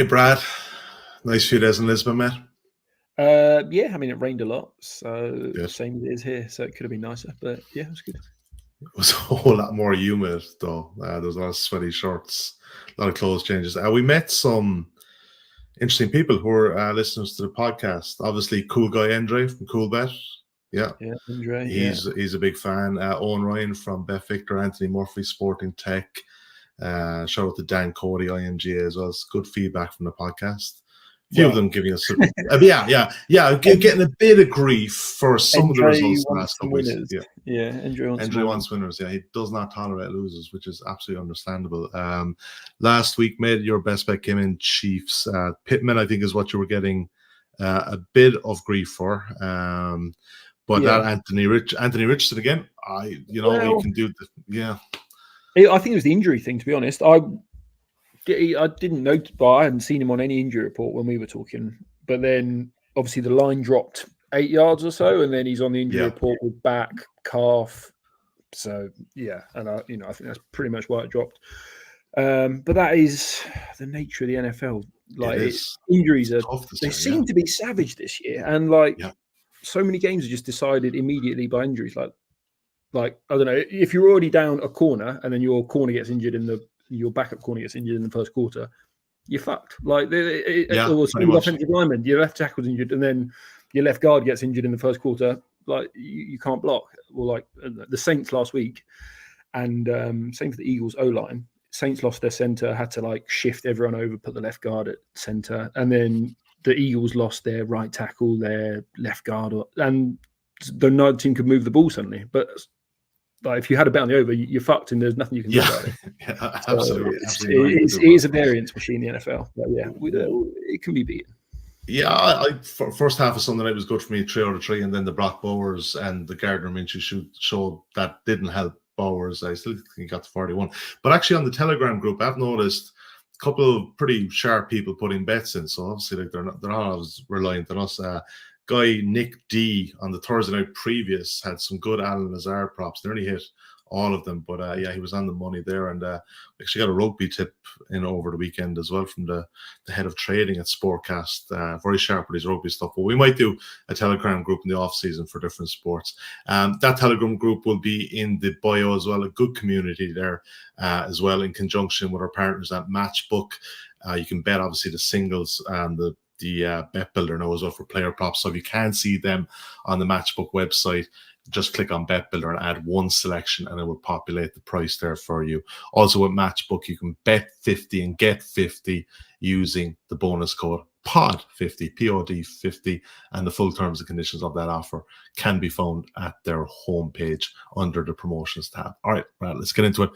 Hey Brad, nice few days in Lisbon, mate. Yeah, I mean, it rained a lot, so Good. same as it is here, so it could have been nicer, but yeah, it was good. It was a whole lot more humid though. There was a lot of sweaty shirts, a lot of clothes changes. We met some interesting people who are listeners to the podcast. Obviously, cool guy Andre from Coolbet. Yeah, Yeah, Andre, he's a big fan. Owen Ryan from Bet Victor, Anthony Murphy, Sporting Tech. Shout out to Dan Cody, IMGA as well. It's good feedback from the podcast. Few of them giving us, getting a bit of grief for some of the results in the last couple of weeks. Yeah, Andre wants winners. Yeah, he does not tolerate losers, which is absolutely understandable. Last week, made your best bet came in Chiefs. Pittman, I think, is what you were getting a bit of grief for. But that Anthony Richardson again, you can do the I think it was the injury thing, to be honest. I didn't know, but I hadn't seen him on any injury report when we were talking. But then, obviously, the line dropped 8 yards or so, and then he's on the injury report with back, calf. So yeah, and I think that's pretty much why it dropped. But that is the nature of the NFL. Like injuries seem to be savage this year, and so many games are just decided immediately by injuries. Like I don't know, if you're already down a corner and then your corner gets injured your backup corner gets injured in the first quarter, you're fucked. Like or offensive lineman, your left tackle's injured, and then your left guard gets injured in the first quarter. Like you can't block. Or like the Saints last week, and same for the Eagles O-line. Saints lost their center, had to shift everyone over, put the left guard at center, and then the Eagles lost their right tackle, their left guard, and the team could move the ball suddenly. But if you had a bet on the over, you're fucked, and there's nothing you can do about it. Absolutely. It is a variance machine, the NFL. But yeah, it can be beaten. Yeah, first half of Sunday night was good for me, 3 out of 3, and then the Brock Bowers and the Gardner Minshew showed that didn't help Bowers. I still think he got to 41. But actually on the Telegram group, I've noticed a couple of pretty sharp people putting bets in. So obviously they're not always reliant on us. Guy Nick D on the Thursday night previous had some good Alan Lazard props. They only hit all of them, but he was on the money there, and actually got a rugby tip in over the weekend as well from the head of trading at Sportcast. Very sharp with his rugby stuff, but we might do a Telegram group in the off season for different sports. That Telegram group will be in the bio as well. A good community there as well, in conjunction with our partners at Matchbook. You can bet obviously the singles and the Bet Builder now as well for player props. So if you can't see them on the Matchbook website, just click on Bet Builder and add one selection, and it will populate the price there for you. Also with Matchbook, you can bet 50 and get 50 using the bonus code POD50, POD50, and the full terms and conditions of that offer can be found at their homepage under the promotions tab. All right, let's get into it.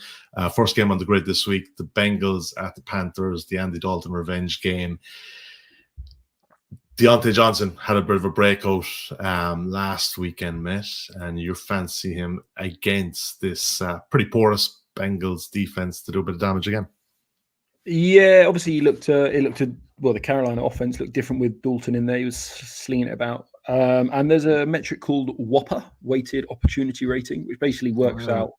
First game on the grid this week, the Bengals at the Panthers, the Andy Dalton revenge game. Deontay Johnson had a bit of a breakout last weekend, mate, and you fancy him against this pretty porous Bengals defense to do a bit of damage again. Yeah, obviously it looked the Carolina offense looked different with Dalton in there. He was slinging it about. And there's a metric called WOPR, weighted opportunity rating, which basically works out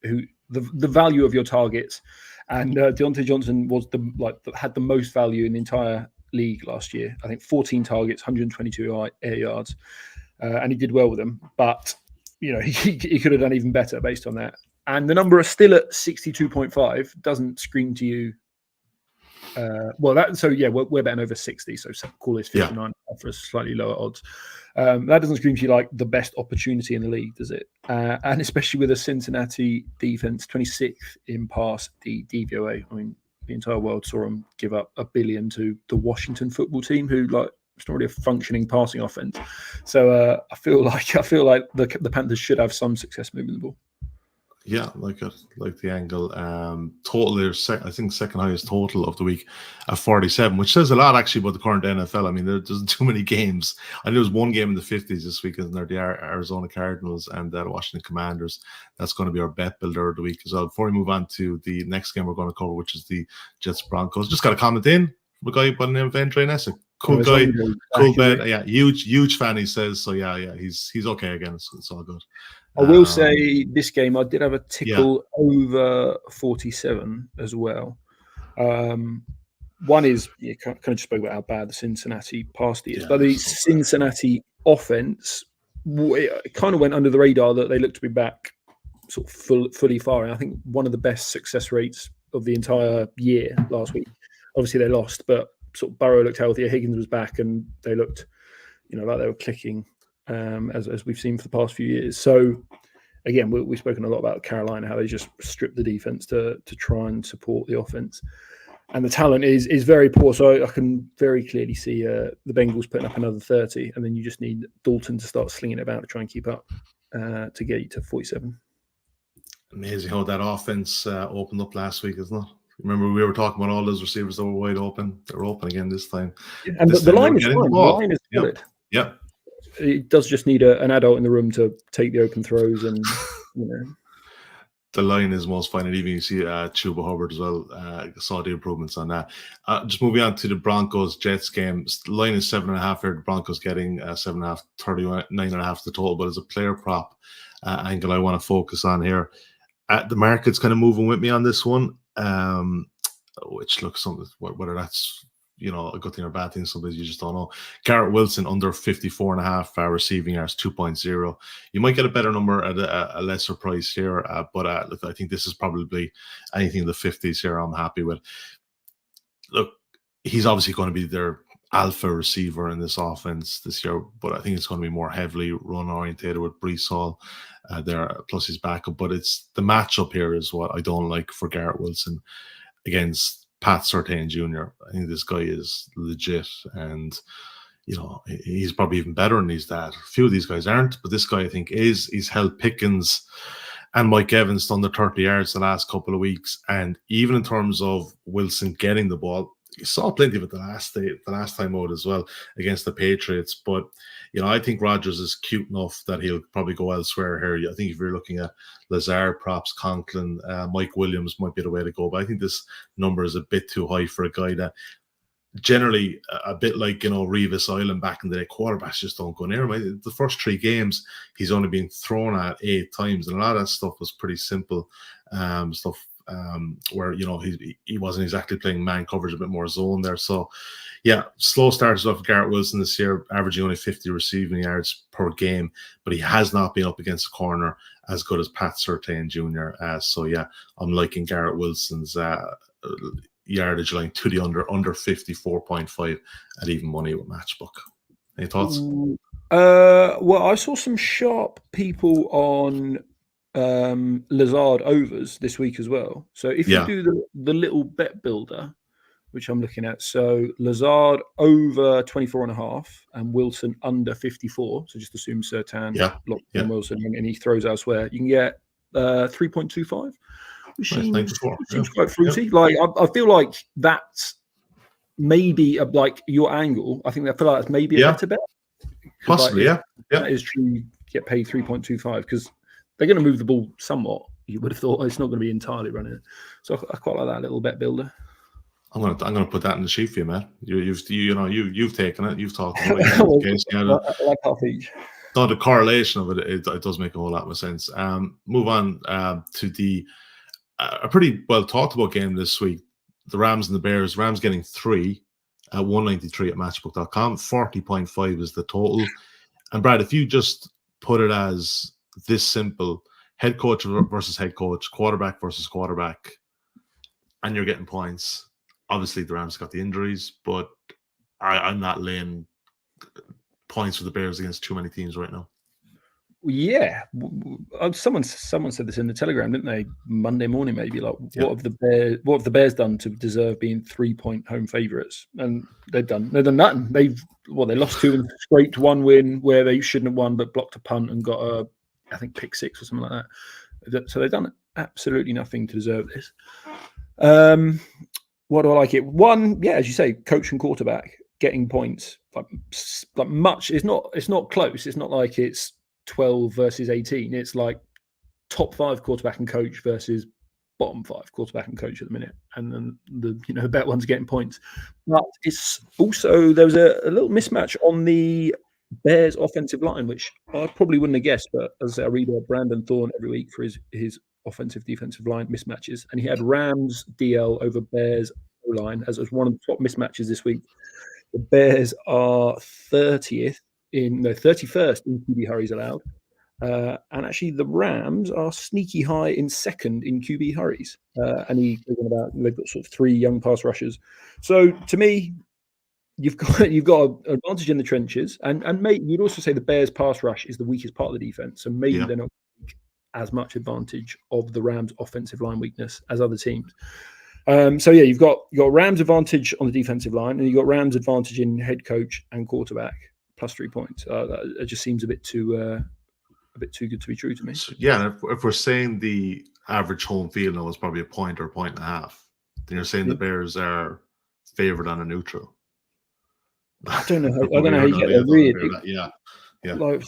the value of your targets. And Deontay Johnson was had the most value in the entire league last year. I think 14 targets, 122 air yards, and he did well with them. But he could have done even better based on that. And the number is still at 62.5. Doesn't scream to you. We're betting over 60, so call this 59 for a slightly lower odds. That doesn't scream to you like the best opportunity in the league, does it? And especially with a Cincinnati defense, 26th in pass DVOA. I mean, the entire world saw them give up $1 billion to the Washington football team, who it's not really a functioning passing offense. So I feel like the Panthers should have some success moving the ball. Yeah, like the angle. Total, I think second highest total of the week at 47, which says a lot actually about the current NFL. I mean, there's too many games. I know there's one game in the 50s this week, isn't there? The Arizona Cardinals and the Washington Commanders. That's going to be our bet builder of the week as well. Before we move on to the next game we're going to cover, which is the Jets Broncos, just got a comment in from a guy by the name of Andre Nessick. Cool guy, cool bet. Yeah, huge fan. He says so. Yeah, he's okay again. It's all good. I will say this game, I did have a tickle over 47 as well. one is you kind of just spoke about how bad the Cincinnati pass D is, Yeah, but the so bad. Cincinnati offense, it kind of went under the radar that they looked to be back sort of fully firing. I think one of the best success rates of the entire year last week. Obviously they lost, but sort of Burrow looked healthier, Higgins was back, and they looked, like they were clicking, as we've seen for the past few years. So again, we've spoken a lot about Carolina, how they just stripped the defense to try and support the offense. And the talent is very poor. So I can very clearly see the Bengals putting up another 30, and then you just need Dalton to start slinging it about to try and keep up to get you to 47. Amazing how that offense opened up last week, isn't it? Remember, we were talking about all those receivers that were wide open. They're open again this time. And the line is fine. The line is good. Yep. It does just need an adult in the room to take the open throws, and the line is most fine. And even you see Chuba Hubbard as well. Saw the improvements on that. Just moving on to the Broncos-Jets game. The line is 7.5 here. The Broncos getting 7.5, 39.5 the total. But as a player prop angle I want to focus on here, the market's kind of moving with me on this one, which looks something, whether that's a good thing or a bad thing, sometimes you just don't know. Garrett Wilson under 54.5 receiving yards, 2.0. You might get a better number at a lesser price here, but look, I think this is probably anything in the 50s here I'm happy with. Look, he's obviously going to be their alpha receiver in this offense this year, but I think it's going to be more heavily run orientated with Breece Hall there, plus his backup. But it's the matchup here is what I don't like for Garrett Wilson against Pat Surtain Jr. I think this guy is legit, and he's probably even better than his dad. A few of these guys aren't, but this guy I think is. He's held Pickens and Mike Evans under 30 yards the last couple of weeks, and even in terms of Wilson getting the ball, you saw plenty of it the last time out as well against the Patriots. But I think Rodgers is cute enough that he'll probably go elsewhere here. I think if you're looking at Lazard props, Conklin, Mike Williams might be the way to go. But I think this number is a bit too high for a guy that generally a bit like Revis Island back in the day. Quarterbacks just don't go near him. The first 3 games he's only been thrown at 8 times, and a lot of that stuff was pretty simple stuff. Where he wasn't exactly playing man coverage, a bit more zone there. So yeah, slow starters off Garrett Wilson this year, averaging only 50 receiving yards per game, but he has not been up against a corner as good as Pat Surtain Jr. So yeah, I'm liking Garrett Wilson's yardage line to the under 54.5 at even money with Matchbook. Any thoughts? Well, I saw some sharp people on Lazard overs this week as well. So if you do the little bet builder, which I'm looking at, so Lazard over 24.5 and Wilson under 54. So just assume Surtain locked in Wilson and he throws elsewhere. You can get 3.25, which seems quite fruity. Like I feel like that's maybe like your angle. I feel like that's maybe a better bet. Possibly, that is true. You get paid 3.25 because they're going to move the ball somewhat. You would have thought it's not going to be entirely running it. So I quite like that little bet builder. I'm going to put that in the sheet for you, man. You've taken it. You've talked about it. I like half each. No, the correlation of it does make a whole lot more sense. Move on to the a pretty well talked about game this week. The Rams and the Bears. Rams getting 3 at 193 at matchbook.com. 40.5 is the total. And Brad, if you just put it as this simple, head coach versus head coach, quarterback versus quarterback, and you're getting points. Obviously, the Rams got the injuries, but I'm not laying points for the Bears against too many teams right now. Yeah, someone said this in the Telegram, didn't they? Monday morning, maybe. Like, what have the Bears done to deserve being 3-point home favourites? And they've done nothing. They lost 2 and scraped 1 win where they shouldn't have won, but blocked a punt and got a, I think, pick 6 or something like that. So they've done absolutely nothing to deserve this. What do I like it? One, as you say, coach and quarterback getting points. Like much. It's not close. It's not like it's 12 versus 18. It's like top 5 quarterback and coach versus bottom 5 quarterback and coach at the minute, and then the bet one's getting points. But it's also there was a little mismatch on the Bears offensive line, which I probably wouldn't have guessed, but as I read Brandon Thorne every week for his offensive defensive line mismatches, and he had Rams DL over Bears line as one of the top mismatches this week. The Bears are 31st in QB hurries allowed. And actually, the Rams are sneaky high in second in QB hurries. And they've got sort of 3 young pass rushers. So to me, you've got an advantage in the trenches, and maybe you'd also say the Bears pass rush is the weakest part of the defense. So maybe they're not as much advantage of the Rams offensive line weakness as other teams. You've got Rams advantage on the defensive line, and you've got Rams advantage in head coach and quarterback plus 3 points. It just seems a bit too good to be true to me. So, if we're saying the average home field now is probably a point or a point and a half, then you're saying the Bears are favored on a neutral. I don't know how you get there. Really, Like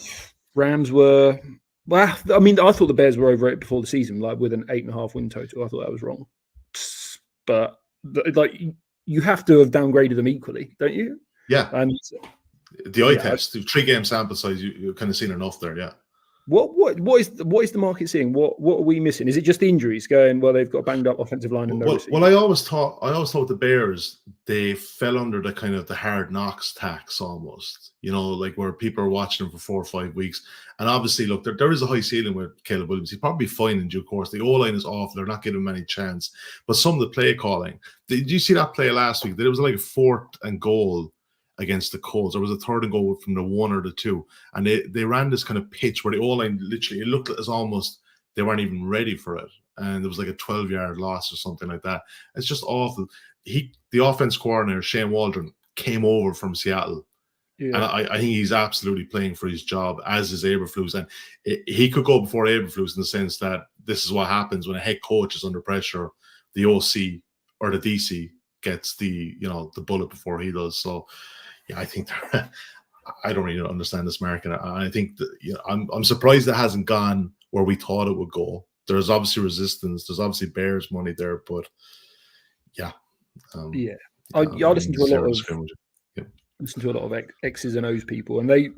Rams were. Well, I mean, I thought the Bears were over it before the season, like with an 8.5 win total. I thought that was wrong. But like, you have to have downgraded them equally, don't you? Yeah. And the eye test, the 3-game sample size, you've kind of seen enough there. Yeah. What is the market seeing? What are we missing? Is it just the injuries going? Well, they've got a banged up offensive line and no. Well, I always thought the Bears, they fell under the kind of the hard knocks tax almost. Like where people are watching them for 4 or 5 weeks, and obviously, look, there is a high ceiling with Caleb Williams. He'll probably be fine in due course. The O-line is awful; they're not giving him any chance. But some of the play calling, did you see that play last week? That it was like a 4th and goal against the Colts. There was a 3rd and goal from the 1 or the 2, and they ran this kind of pitch where the O-line literally, it looked as almost they weren't even ready for it, and there was like a 12-yard loss or something like that. It's just awful. The offense coordinator Shane Waldron came over from Seattle, and I think he's absolutely playing for his job, as is Eberflus, and he could go before Eberflus in the sense that this is what happens when a head coach is under pressure. The OC or the DC gets the bullet before he does. So. Yeah, I think I don't really understand this market. I think that, I'm surprised it hasn't gone where we thought it would go. There's obviously resistance. There's obviously Bears money there, but I listen to a lot of X's and O's people, and they,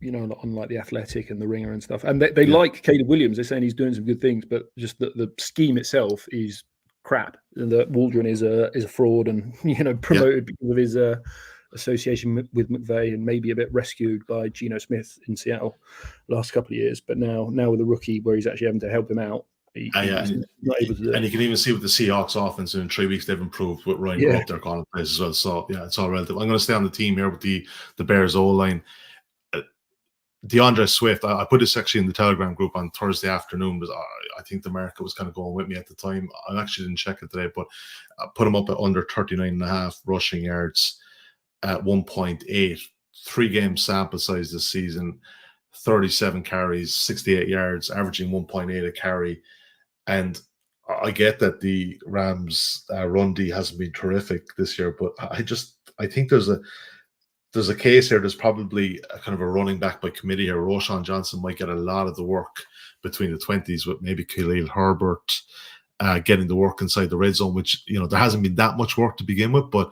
unlike the Athletic and the Ringer and stuff, and they like Caleb Williams. They're saying he's doing some good things, but just the scheme itself is crap. And that Waldron is a fraud, and promoted because of his. Association with McVay, and maybe a bit rescued by Geno Smith in Seattle last couple of years. But now with a rookie where he's actually having to help him out, he's not able to do it. And you can even see with the Seahawks offense in 3 weeks, they've improved with Ryan up there calling plays as well. So, it's all relative. I'm going to stay on the team here with the Bears O-line. DeAndre Swift, I put this actually in the Telegram group on Thursday afternoon, because I think the market was kind of going with me at the time. I actually didn't check it today, but I put him up at under 39.5 rushing yards. At 1.8, 3-game sample size this season, 37 carries, 68 yards, averaging 1.8 a carry. And I get that the Rams run D hasn't been terrific this year, but I think there's a case here. There's probably a kind of a running back by committee here. Roshan Johnson might get a lot of the work between the 20s with maybe Khalil Herbert getting the work inside the red zone, which, there hasn't been that much work to begin with, but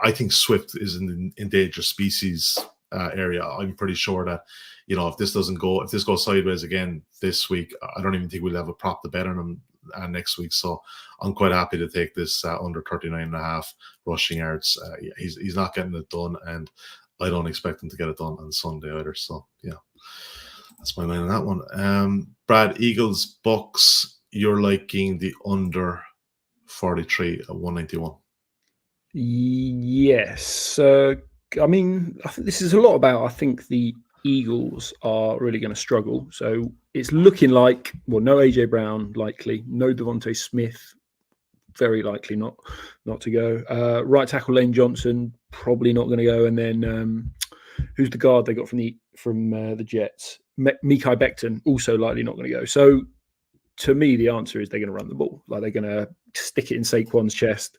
I think Swift is in the endangered species area. I'm pretty sure that, if this goes sideways again this week, I don't even think we'll have a prop to bet on him next week. So I'm quite happy to take this under 39.5 rushing yards. He's not getting it done, and I don't expect him to get it done on Sunday either. So, that's my line on that one. Brad, Eagles, Bucks, you're liking the under 43 at 191. Yes. I think this is a lot about, I think the Eagles are really going to struggle. So it's looking like, no AJ Brown, likely. No Devontae Smith, very likely not to go. Right tackle Lane Johnson, probably not going to go. And then who's the guard they got from the Jets? Mekhi Becton, also likely not going to go. So to me, the answer is they're going to run the ball. Like, they're going to stick it in Saquon's chest.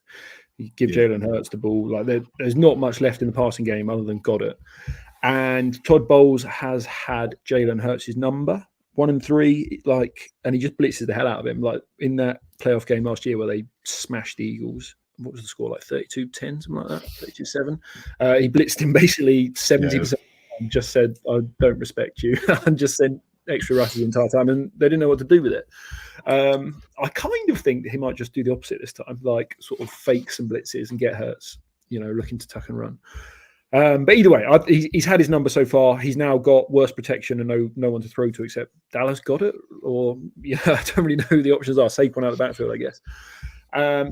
Give Jalen Hurts the ball. Like, there's not much left in the passing game other than Goddard. And Todd Bowles has had Jalen Hurts' number 1 and 3, and he just blitzes the hell out of him. Like in that playoff game last year where they smashed the Eagles. What was the score? Like 32-10, something like that, 32-7. He blitzed him basically 70%. And just said, "I don't respect you," and just sent extra rushes the entire time, and they didn't know what to do with it. I kind of think that he might just do the opposite this time, like sort of fake some blitzes and get Hurts, looking to tuck and run. But either way, he's had his number so far. He's now got worse protection and no one to throw to except Dallas got it. Or I don't really know who the options are. Saquon out of the backfield, I guess.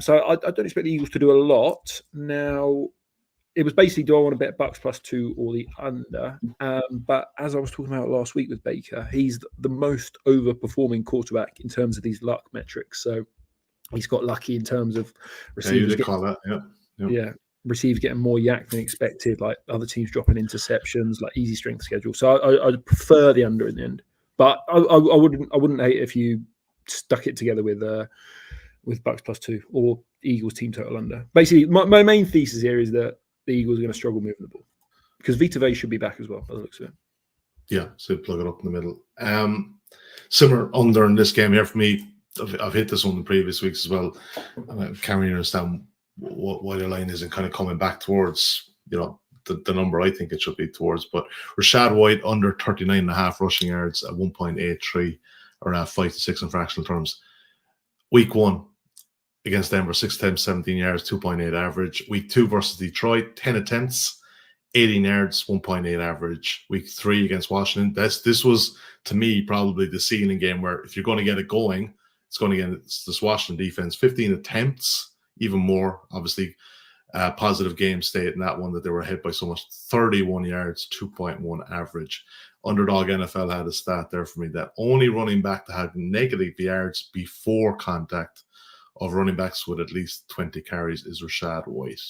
So I don't expect the Eagles to do a lot. Now, it was basically, do I want to bet Bucks +2 or the under? But as I was talking about last week with Baker, he's the most overperforming quarterback in terms of these luck metrics. So he's got lucky in terms of receivers. Yeah, you did call that, yeah. Receivers getting more yak than expected, like other teams dropping interceptions, like easy strength schedule. So I'd prefer the under in the end. But I wouldn't hate if you stuck it together with Bucks +2 or Eagles team total under. Basically, my main thesis here is that the Eagles are going to struggle moving the ball because Vita Vea should be back as well, by the looks of it. Yeah, so plug it up in the middle. Similar under in this game here for me. I've hit this one in previous weeks as well. I can't really understand why the line isn't kind of coming back towards, the number I think it should be towards. But Rachaad White under 39.5 rushing yards at 1.83 or 5 to 6 in fractional terms. Week 1 against Denver, 6 attempts, 17 yards, 2.8 average. Week 2 versus Detroit, 10 attempts, 18 yards, 1.8 average. Week 3 against Washington. This was, to me, probably the ceiling game where if you're going to get it going, it's going to get this Washington defense. 15 attempts, even more, obviously, positive game state in that one that they were hit by so much. 31 yards, 2.1 average. Underdog NFL had a stat there for me that only running back that had negative yards before contact of running backs with at least 20 carries is Rachaad White. It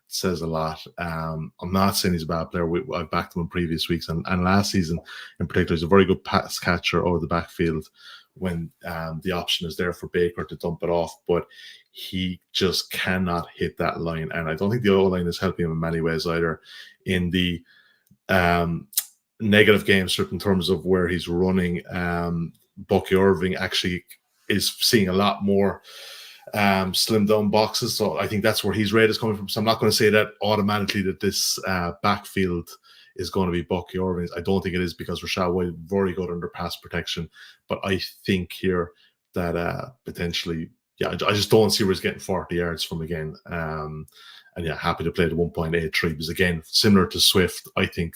says a lot. I'm not saying he's a bad player. I've backed him in previous weeks and last season in particular. He's a very good pass catcher over the backfield when the option is there for Baker to dump it off, but he just cannot hit that line. And I don't think the O-line is helping him in many ways either. In the negative game strip in terms of where he's running, Bucky Irving actually is seeing a lot more slim down boxes. So I think that's where his rate is coming from. So I'm not going to say that automatically that this backfield is going to be Bucky Irving. I don't think it is because Rachaad White very good under pass protection. But I think here that potentially, I just don't see where he's getting 40 yards from again. And happy to play the 1.83 because again, similar to Swift, I think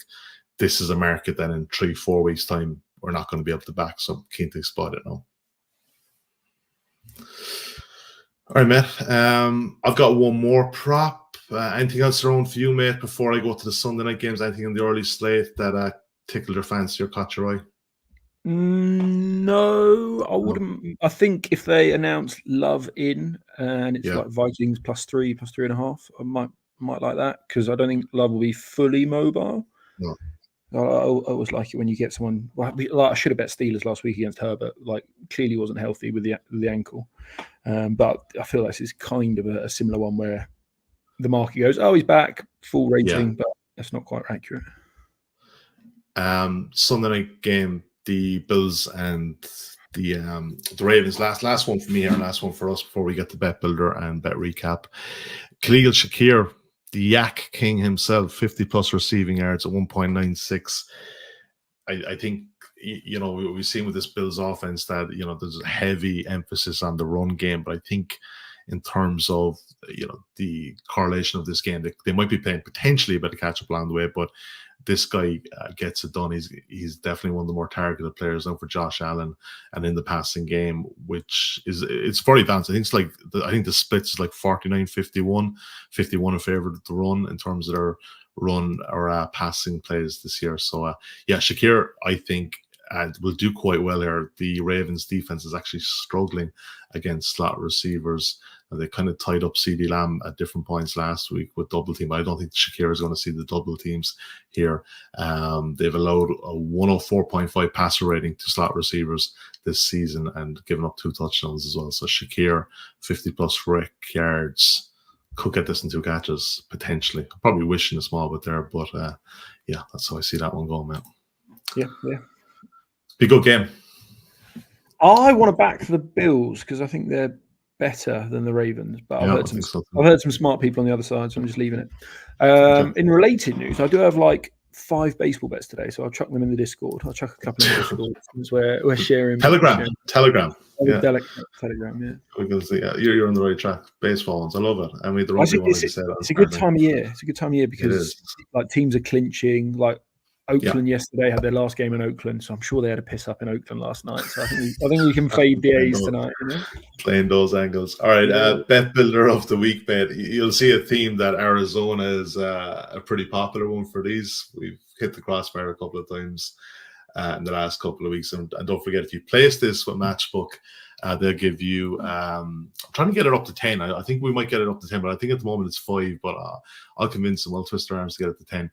this is a market that in 3-4 weeks time we're not going to be able to back. So I'm keen to spot it now. All right, Matt. I've got one more prop. Anything else thrown for you, mate, before I go to the Sunday night games? Anything in the early slate that tickled your fancy or caught your eye? No, I wouldn't. I think if they announce Love in and it's like Vikings +3, +3.5, I might like that because I don't think Love will be fully mobile. No. I always like it when you get someone. Well, I should have bet Steelers last week against Herbert. Clearly wasn't healthy with the ankle, but I feel like this is kind of a similar one where the market goes, "Oh, he's back, full rating," but that's not quite accurate. Sunday night game, the Bills and the Ravens. Last one for me here, and last one for us before we get to Bet Builder and Bet Recap. Khalil Shakir, the Yak King himself, 50+ receiving yards at 1.96. I think, we've seen with this Bills offense that, there's a heavy emphasis on the run game. But I think in terms of, the correlation of this game, they might be playing potentially a bit of catch up along the way. But this guy gets it done. He's definitely one of the more targeted players now for Josh Allen and in the passing game, which it's very balanced. I think the splits is like 49-51, 51 in favor of the run in terms of their run or passing plays this year. So Shakir, I think will do quite well here. The Ravens defense is actually struggling against slot receivers. They kind of tied up CeeDee Lamb at different points last week with double team. I don't think Shakir is going to see the double teams here. They've allowed a 104.5 passer rating to slot receivers this season and given up 2 touchdowns as well. So Shakir, 50+ yards, could get this in 2 catches potentially. I'm probably wishing a small bit there, but that's how I see that one going, man. Yeah. Be a good game. I want to back the Bills because I think they're better than the Ravens, but I've heard some smart people on the other side, so I'm just leaving it. In related news, I do have 5 baseball bets today, so I'll chuck them in the Discord. I'll chuck a couple in the Discord because we're sharing. Telegram. Telegram, Yeah. Telegram, yeah. Because you're on the right track. Baseball ones, I love it. I mean, the rugby one, like you said, it's a good time of year. It's a good time of year because like teams are clinching. Like Oakland yesterday had their last game in Oakland, so I'm sure they had a piss up in Oakland last night. So I think we can fade the A's tonight. You know? Playing those angles. All right, bet builder of the week, bet. You'll see a theme that Arizona is a pretty popular one for these. We've hit the crossbar a couple of times in the last couple of weeks, and don't forget, if you place this with Matchbook, they'll give you. I'm trying to get it up to 10. I think we might get it up to 10, but I think at the moment it's 5. But I'll convince them. I'll twist their arms to get it to 10.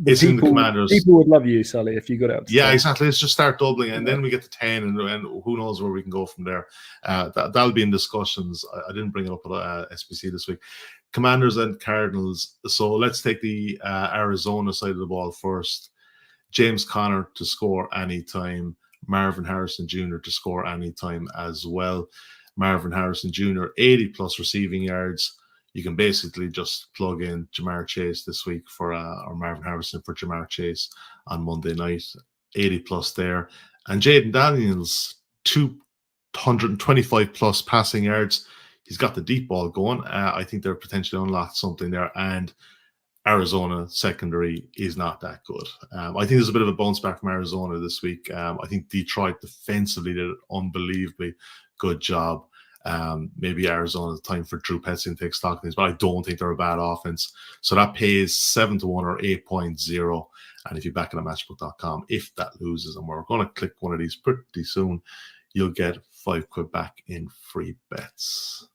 It's in the Commanders. People would love you, Sully, if you got it up to 10. Exactly. Let's just start doubling, and then we get to 10, and who knows where we can go from there. That'll be in discussions. I didn't bring it up at SBC this week. Commanders and Cardinals. So let's take the Arizona side of the ball first. James Conner to score anytime. Marvin Harrison Jr. to score anytime as well. Marvin Harrison Jr. 80+ receiving yards. You can basically just plug in Jamar Chase this week or Marvin Harrison for Jamar Chase on Monday night. 80+ there. And Jaden Daniels, 225+ passing yards. He's got the deep ball going. I think they're potentially unlocked something there. And Arizona secondary is not that good. I think there's a bit of a bounce back from Arizona this week. I think Detroit defensively did an unbelievably good job. Maybe Arizona's time for Drew Petzing to take stock in this, but I don't think they're a bad offense. So that pays 7-1 or 8.0. And if you back it at matchbook.com, if that loses, and we're going to click one of these pretty soon, you'll get £5 back in free bets.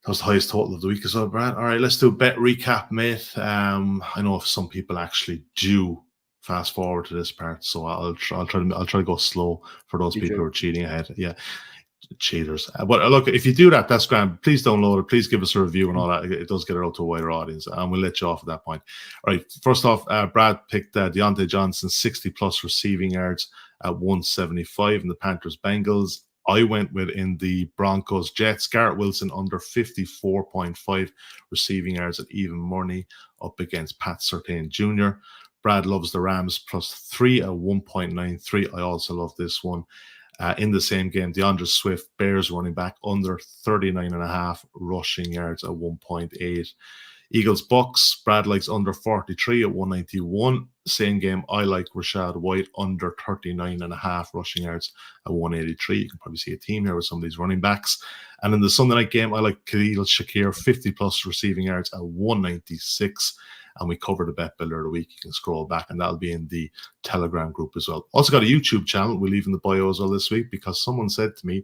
That was the highest total of the week as well, Brad. All right, let's do a bet recap, mate. I know if some people actually do fast forward to this part, so I'll try to go slow for those people who are cheating ahead. Yeah, cheaters. But look, if you do that, that's grand. Please download it. Please give us a review and all that. It does get it out to a wider audience, and we'll let you off at that point. All right. First off, Brad picked Deontay Johnson 60+ receiving yards at 175 in the Panthers Bengals. I went with in the Broncos Jets. Garrett Wilson under 54.5 receiving yards at even money up against Pat Surtain Jr. Brad loves the Rams +3 at 1.93. I also love this one. In the same game, DeAndre Swift, Bears running back, under 39.5 rushing yards at 1.8. Eagles Bucks, Brad likes under 43 at 191. Same game, I like Rashad White under 39.5 rushing yards at 183. You can probably see a team here with some of these running backs. And in the Sunday night game, I like Khalil Shakir 50+ receiving yards at 196. And we covered the bet builder of the week. You can scroll back, and that'll be in the Telegram group as well. Also got a YouTube channel we'll leave in the bio as well this week, because someone said to me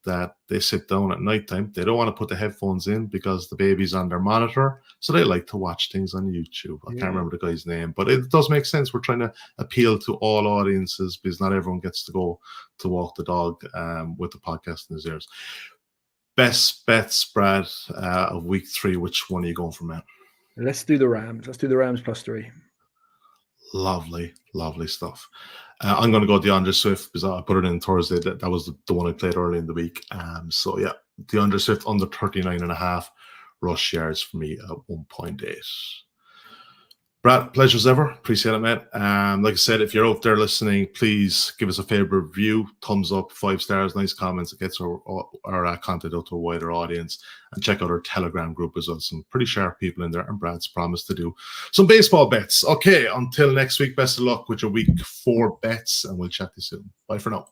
that they sit down at nighttime. They don't want to put the headphones in because the baby's on their monitor, so they like to watch things on YouTube. I can't remember the guy's name, but it does make sense. We're trying to appeal to all audiences because not everyone gets to go to walk the dog with the podcast in his ears. Best bets, Brad, of week 3. Which one are you going for, man? Let's do the Rams. Let's do the Rams +3. Lovely stuff. I'm going to go DeAndre Swift because I put it in Thursday. That was the one I played early in the week. So yeah, DeAndre Swift under 39.5 rush yards for me at 1.8. Brad, pleasure as ever. Appreciate it, mate. Like I said, if you're out there listening, please give us a favorite review, thumbs up, 5 stars, nice comments. It gets our content out to a wider audience. And check out our Telegram group as well. Some pretty sharp people in there, and Brad's promised to do some baseball bets. Okay, until next week, best of luck with your week 4 bets, and we'll chat to you soon. Bye for now.